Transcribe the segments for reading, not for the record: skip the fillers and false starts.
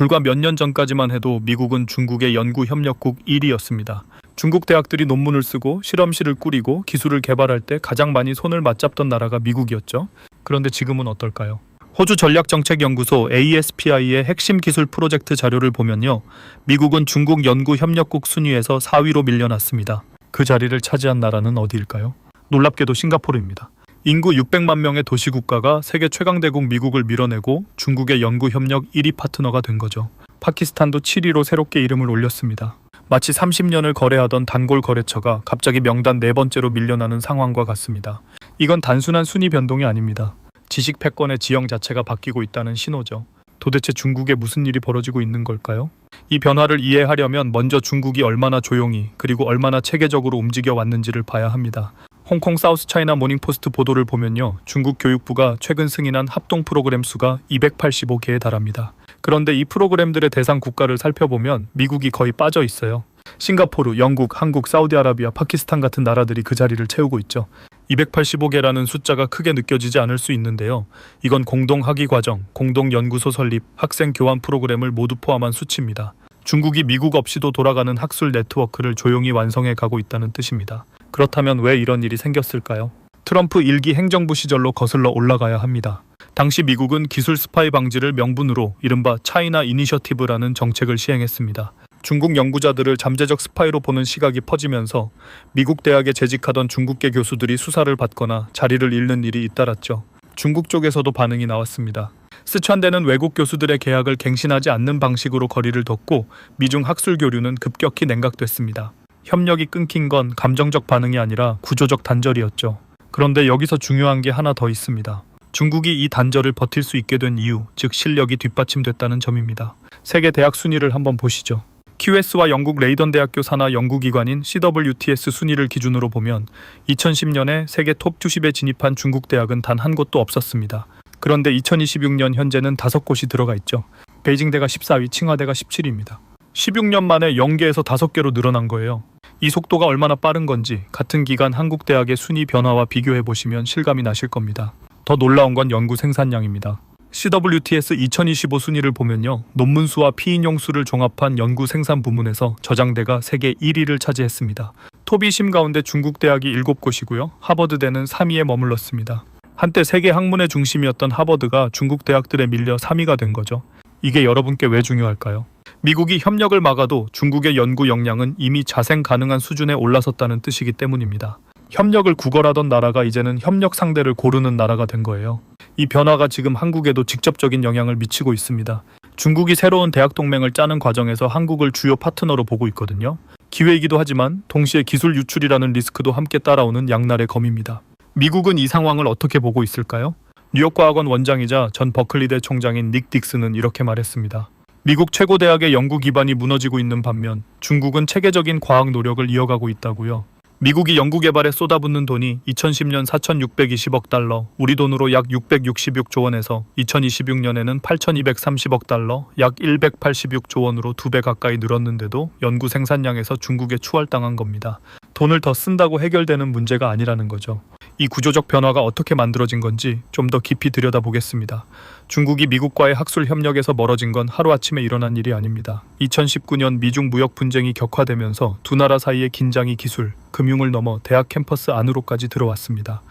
불과 몇 년 전까지만 해도 미국은 중국의 연구 협력국 1위였습니다. 중국 대학들이 논문을 쓰고 실험실을 꾸리고 기술을 개발할 때 가장 많이 손을 맞잡던 나라가 미국이었죠. 그런데 지금은 어떨까요? 호주 전략정책연구소 ASPI의 핵심 기술 프로젝트 자료를 보면요. 미국은 중국 연구 협력국 순위에서 4위로 밀려났습니다. 그 자리를 차지한 나라는 어디일까요? 놀랍게도 싱가포르입니다. 인구 600만 명의 도시국가가 세계 최강대국 미국을 밀어내고 중국의 연구협력 1위 파트너가 된 거죠. 파키스탄도 7위로 새롭게 이름을 올렸습니다. 마치 30년을 거래하던 단골 거래처가 갑자기 명단 4번째로 밀려나는 상황과 같습니다. 이건 단순한 순위 변동이 아닙니다. 지식 패권의 지형 자체가 바뀌고 있다는 신호죠. 도대체 중국에 무슨 일이 벌어지고 있는 걸까요? 이 변화를 이해하려면 먼저 중국이 얼마나 조용히 그리고 얼마나 체계적으로 움직여 왔는지를 봐야 합니다. 홍콩 사우스차이나 모닝포스트 보도를 보면요. 중국 교육부가 최근 승인한 합동 프로그램 수가 285개에 달합니다. 그런데 이 프로그램들의 대상 국가를 살펴보면 미국이 거의 빠져 있어요. 싱가포르, 영국, 한국, 사우디아라비아, 파키스탄 같은 나라들이 그 자리를 채우고 있죠. 285개라는 숫자가 크게 느껴지지 않을 수 있는데요. 이건 공동 학위 과정, 공동 연구소 설립, 학생 교환 프로그램을 모두 포함한 수치입니다. 중국이 미국 없이도 돌아가는 학술 네트워크를 조용히 완성해 가고 있다는 뜻입니다. 그렇다면 왜 이런 일이 생겼을까요? 트럼프 1기 행정부 시절로 거슬러 올라가야 합니다. 당시 미국은 기술 스파이 방지를 명분으로 이른바 차이나 이니셔티브라는 정책을 시행했습니다. 중국 연구자들을 잠재적 스파이로 보는 시각이 퍼지면서 미국 대학에 재직하던 중국계 교수들이 수사를 받거나 자리를 잃는 일이 잇따랐죠. 중국 쪽에서도 반응이 나왔습니다. 스촨대는 외국 교수들의 계약을 갱신하지 않는 방식으로 거리를 뒀고 미중 학술 교류는 급격히 냉각됐습니다. 협력이 끊긴 건 감정적 반응이 아니라 구조적 단절이었죠. 그런데 여기서 중요한 게 하나 더 있습니다. 중국이 이 단절을 버틸 수 있게 된 이유, 즉 실력이 뒷받침됐다는 점입니다. 세계 대학 순위를 한번 보시죠. QS와 영국 레이던 대학교 산하 연구기관인 CWTS 순위를 기준으로 보면 2010년에 세계 톱 90에 진입한 중국 대학은 단 한 곳도 없었습니다. 그런데 2026년 현재는 5곳이 들어가 있죠. 베이징대가 14위, 칭화대가 17위입니다. 16년 만에 0개에서 5개로 늘어난 거예요. 이 속도가 얼마나 빠른 건지 같은 기간 한국 대학의 순위 변화와 비교해보시면 실감이 나실 겁니다. 더 놀라운 건 연구 생산량입니다. CWTS 2025 순위를 보면요. 논문 수와 피인용 수를 종합한 연구 생산 부문에서 저장대가 세계 1위를 차지했습니다. 톱 20 가운데 중국 대학이 7곳이고요. 하버드대는 3위에 머물렀습니다. 한때 세계 학문의 중심이었던 하버드가 중국 대학들에 밀려 3위가 된 거죠. 이게 여러분께 왜 중요할까요? 미국이 협력을 막아도 중국의 연구 역량은 이미 자생 가능한 수준에 올라섰다는 뜻이기 때문입니다. 협력을 구걸하던 나라가 이제는 협력 상대를 고르는 나라가 된 거예요. 이 변화가 지금 한국에도 직접적인 영향을 미치고 있습니다. 중국이 새로운 대학 동맹을 짜는 과정에서 한국을 주요 파트너로 보고 있거든요. 기회이기도 하지만 동시에 기술 유출이라는 리스크도 함께 따라오는 양날의 검입니다. 미국은 이 상황을 어떻게 보고 있을까요? 뉴욕과학원 원장이자 전 버클리대 총장인 닉 딕스는 이렇게 말했습니다. 미국 최고 대학의 연구 기반이 무너지고 있는 반면 중국은 체계적인 과학 노력을 이어가고 있다고요. 미국이 연구개발에 쏟아붓는 돈이 2010년 4,620억 달러, 우리 돈으로 약 666조 원에서 2026년에는 8,230억 달러, 약 186조 원으로 2배 가까이 늘었는데도 연구 생산량에서 중국에 추월당한 겁니다. 돈을 더 쓴다고 해결되는 문제가 아니라는 거죠. 이 구조적 변화가 어떻게 만들어진 건지 좀 더 깊이 들여다보겠습니다. 중국이 미국과의 학술 협력에서 멀어진 건 하루아침에 일어난 일이 아닙니다. 2019년 미중 무역 분쟁이 격화되면서 두 나라 사이의 긴장이 기술, 금융을 넘어 대학 캠퍼스 안으로까지 들어왔습니다.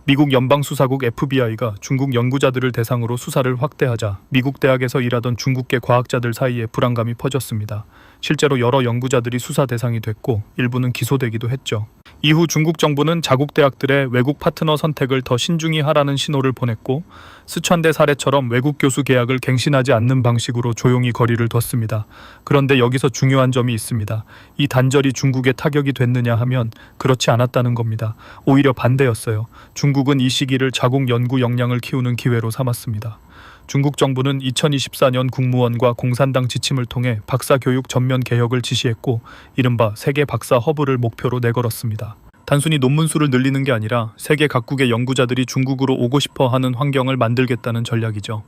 미국 연방수사국 FBI가 중국 연구자들을 대상으로 수사를 확대하자 미국 대학에서 일하던 중국계 과학자들 사이에 불안감이 퍼졌습니다. 실제로 여러 연구자들이 수사 대상이 됐고 일부는 기소되기도 했죠. 이후 중국 정부는 자국 대학들의 외국 파트너 선택을 더 신중히 하라는 신호를 보냈고 스촨대 사례처럼 외국 교수 계약을 갱신하지 않는 방식으로 조용히 거리를 뒀습니다. 그런데 여기서 중요한 점이 있습니다. 이 단절이 중국에 타격이 됐느냐 하면 그렇지 않았다는 겁니다. 오히려 반대였어요. 중국은 이 시기를 자국 연구 역량을 키우는 기회로 삼았습니다. 중국 정부는 2024년 국무원과 공산당 지침을 통해 박사 교육 전면 개혁을 지시했고 이른바 세계 박사 허브를 목표로 내걸었습니다. 단순히 논문 수를 늘리는 게 아니라 세계 각국의 연구자들이 중국으로 오고 싶어 하는 환경을 만들겠다는 전략이죠.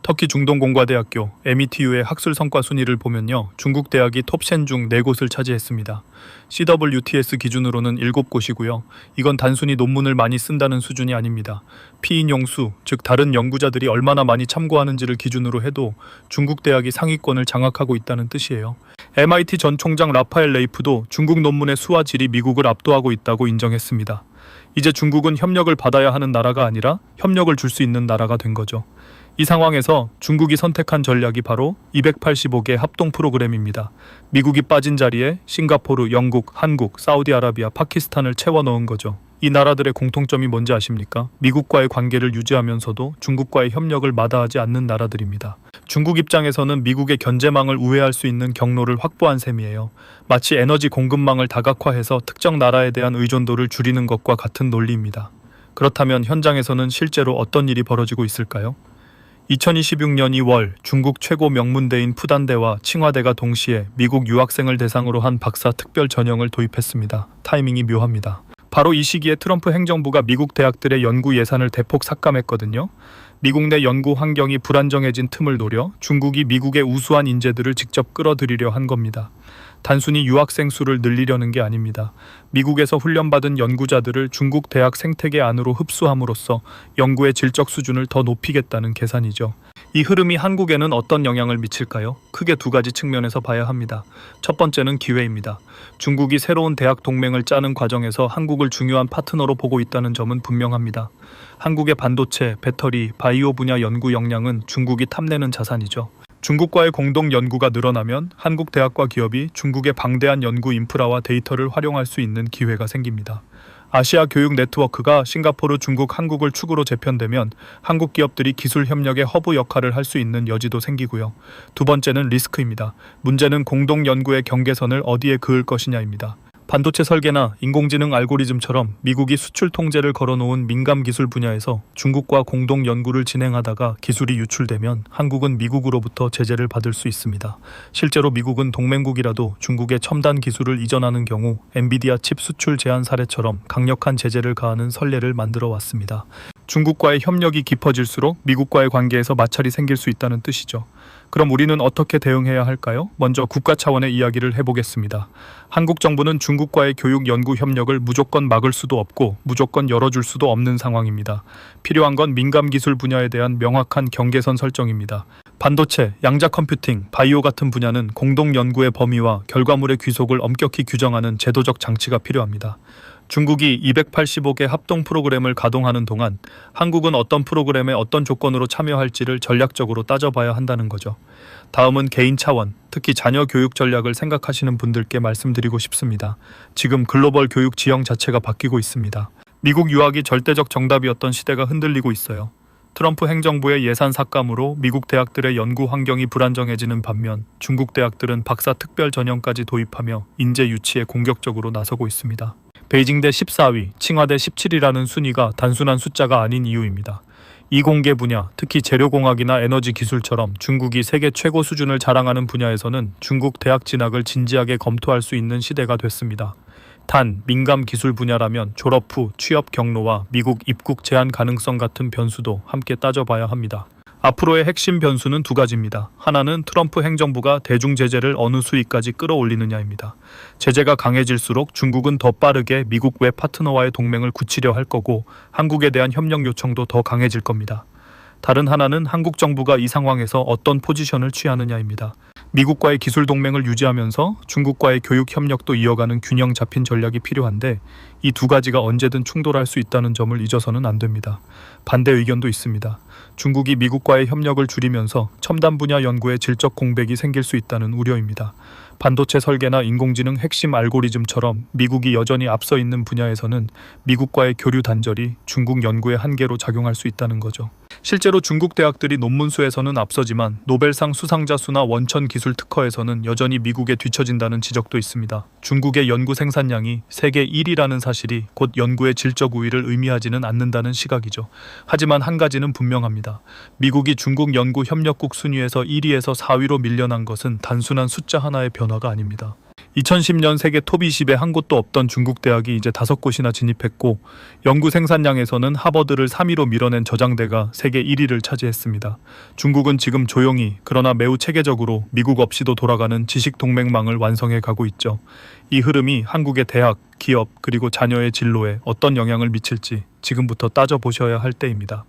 터키 중동공과대학교 METU의 학술 성과 순위를 보면요. 중국 대학이 톱10 중 4곳을 차지했습니다. CWTS 기준으로는 7곳이고요. 이건 단순히 논문을 많이 쓴다는 수준이 아닙니다. 피인용 수, 즉 다른 연구자들이 얼마나 많이 참고하는지를 기준으로 해도 중국 대학이 상위권을 장악하고 있다는 뜻이에요. MIT 전 총장 라파엘 레이프도 중국 논문의 수와 질이 미국을 압도하고 있다고 인정했습니다. 이제 중국은 협력을 받아야 하는 나라가 아니라 협력을 줄 수 있는 나라가 된 거죠. 이 상황에서 중국이 선택한 전략이 바로 285개 합동 프로그램입니다. 미국이 빠진 자리에 싱가포르, 영국, 한국, 사우디아라비아, 파키스탄을 채워 넣은 거죠. 이 나라들의 공통점이 뭔지 아십니까? 미국과의 관계를 유지하면서도 중국과의 협력을 마다하지 않는 나라들입니다. 중국 입장에서는 미국의 견제망을 우회할 수 있는 경로를 확보한 셈이에요. 마치 에너지 공급망을 다각화해서 특정 나라에 대한 의존도를 줄이는 것과 같은 논리입니다. 그렇다면 현장에서는 실제로 어떤 일이 벌어지고 있을까요? 2026년 2월 중국 최고 명문대인 푸단대와 칭화대가 동시에 미국 유학생을 대상으로 한 박사 특별 전형을 도입했습니다. 타이밍이 묘합니다. 바로 이 시기에 트럼프 행정부가 미국 대학들의 연구 예산을 대폭 삭감했거든요. 미국 내 연구 환경이 불안정해진 틈을 노려 중국이 미국의 우수한 인재들을 직접 끌어들이려 한 겁니다. 단순히 유학생 수를 늘리려는 게 아닙니다. 미국에서 훈련받은 연구자들을 중국 대학 생태계 안으로 흡수함으로써 연구의 질적 수준을 더 높이겠다는 계산이죠. 이 흐름이 한국에는 어떤 영향을 미칠까요? 크게 2가지 측면에서 봐야 합니다. 첫 번째는 기회입니다. 중국이 새로운 대학 동맹을 짜는 과정에서 한국을 중요한 파트너로 보고 있다는 점은 분명합니다. 한국의 반도체, 배터리, 바이오 분야 연구 역량은 중국이 탐내는 자산이죠. 중국과의 공동 연구가 늘어나면 한국 대학과 기업이 중국의 방대한 연구 인프라와 데이터를 활용할 수 있는 기회가 생깁니다. 아시아 교육 네트워크가 싱가포르, 중국, 한국을 축으로 재편되면 한국 기업들이 기술 협력의 허브 역할을 할 수 있는 여지도 생기고요. 두 번째는 리스크입니다. 문제는 공동 연구의 경계선을 어디에 그을 것이냐입니다. 반도체 설계나 인공지능 알고리즘처럼 미국이 수출 통제를 걸어놓은 민감 기술 분야에서 중국과 공동 연구를 진행하다가 기술이 유출되면 한국은 미국으로부터 제재를 받을 수 있습니다. 실제로 미국은 동맹국이라도 중국의 첨단 기술을 이전하는 경우 엔비디아 칩 수출 제한 사례처럼 강력한 제재를 가하는 선례를 만들어 왔습니다. 중국과의 협력이 깊어질수록 미국과의 관계에서 마찰이 생길 수 있다는 뜻이죠. 그럼 우리는 어떻게 대응해야 할까요? 먼저 국가 차원의 이야기를 해보겠습니다. 한국 정부는 중국과의 교육 연구 협력을 무조건 막을 수도 없고 무조건 열어줄 수도 없는 상황입니다. 필요한 건 민감 기술 분야에 대한 명확한 경계선 설정입니다. 반도체, 양자 컴퓨팅, 바이오 같은 분야는 공동 연구의 범위와 결과물의 귀속을 엄격히 규정하는 제도적 장치가 필요합니다. 중국이 285개 합동 프로그램을 가동하는 동안 한국은 어떤 프로그램에 어떤 조건으로 참여할지를 전략적으로 따져봐야 한다는 거죠. 다음은 개인 차원, 특히 자녀 교육 전략을 생각하시는 분들께 말씀드리고 싶습니다. 지금 글로벌 교육 지형 자체가 바뀌고 있습니다. 미국 유학이 절대적 정답이었던 시대가 흔들리고 있어요. 트럼프 행정부의 예산 삭감으로 미국 대학들의 연구 환경이 불안정해지는 반면 중국 대학들은 박사 특별 전형까지 도입하며 인재 유치에 공격적으로 나서고 있습니다. 베이징대 14위, 칭화대 17위라는 순위가 단순한 숫자가 아닌 이유입니다. 이공계 분야, 특히 재료공학이나 에너지 기술처럼 중국이 세계 최고 수준을 자랑하는 분야에서는 중국 대학 진학을 진지하게 검토할 수 있는 시대가 됐습니다. 단, 민감 기술 분야라면 졸업 후 취업 경로와 미국 입국 제한 가능성 같은 변수도 함께 따져봐야 합니다. 앞으로의 핵심 변수는 2가지입니다. 하나는 트럼프 행정부가 대중 제재를 어느 수위까지 끌어올리느냐입니다. 제재가 강해질수록 중국은 더 빠르게 미국 외 파트너와의 동맹을 굳히려 할 거고 한국에 대한 협력 요청도 더 강해질 겁니다. 다른 하나는 한국 정부가 이 상황에서 어떤 포지션을 취하느냐입니다. 미국과의 기술 동맹을 유지하면서 중국과의 교육 협력도 이어가는 균형 잡힌 전략이 필요한데 이 2가지가 언제든 충돌할 수 있다는 점을 잊어서는 안 됩니다. 반대 의견도 있습니다. 중국이 미국과의 협력을 줄이면서 첨단 분야 연구에 질적 공백이 생길 수 있다는 우려입니다. 반도체 설계나 인공지능 핵심 알고리즘처럼 미국이 여전히 앞서 있는 분야에서는 미국과의 교류 단절이 중국 연구의 한계로 작용할 수 있다는 거죠. 실제로 중국 대학들이 논문 수에서는 앞서지만 노벨상 수상자 수나 원천 기술 특허에서는 여전히 미국에 뒤처진다는 지적도 있습니다. 중국의 연구 생산량이 세계 1위라는 사실이 곧 연구의 질적 우위를 의미하지는 않는다는 시각이죠. 하지만 한 가지는 분명합니다. 미국이 중국 연구 협력국 순위에서 1위에서 4위로 밀려난 것은 단순한 숫자 하나의 변화가 아닙니다. 2010년 세계 톱 20에 한 곳도 없던 중국 대학이 이제 5곳이나 진입했고, 연구 생산량에서는 하버드를 3위로 밀어낸 저장대가 세계 1위를 차지했습니다. 중국은 지금 조용히 그러나 매우 체계적으로 미국 없이도 돌아가는 지식 동맹망을 완성해 가고 있죠. 이 흐름이 한국의 대학, 기업 그리고 자녀의 진로에 어떤 영향을 미칠지 지금부터 따져보셔야 할 때입니다.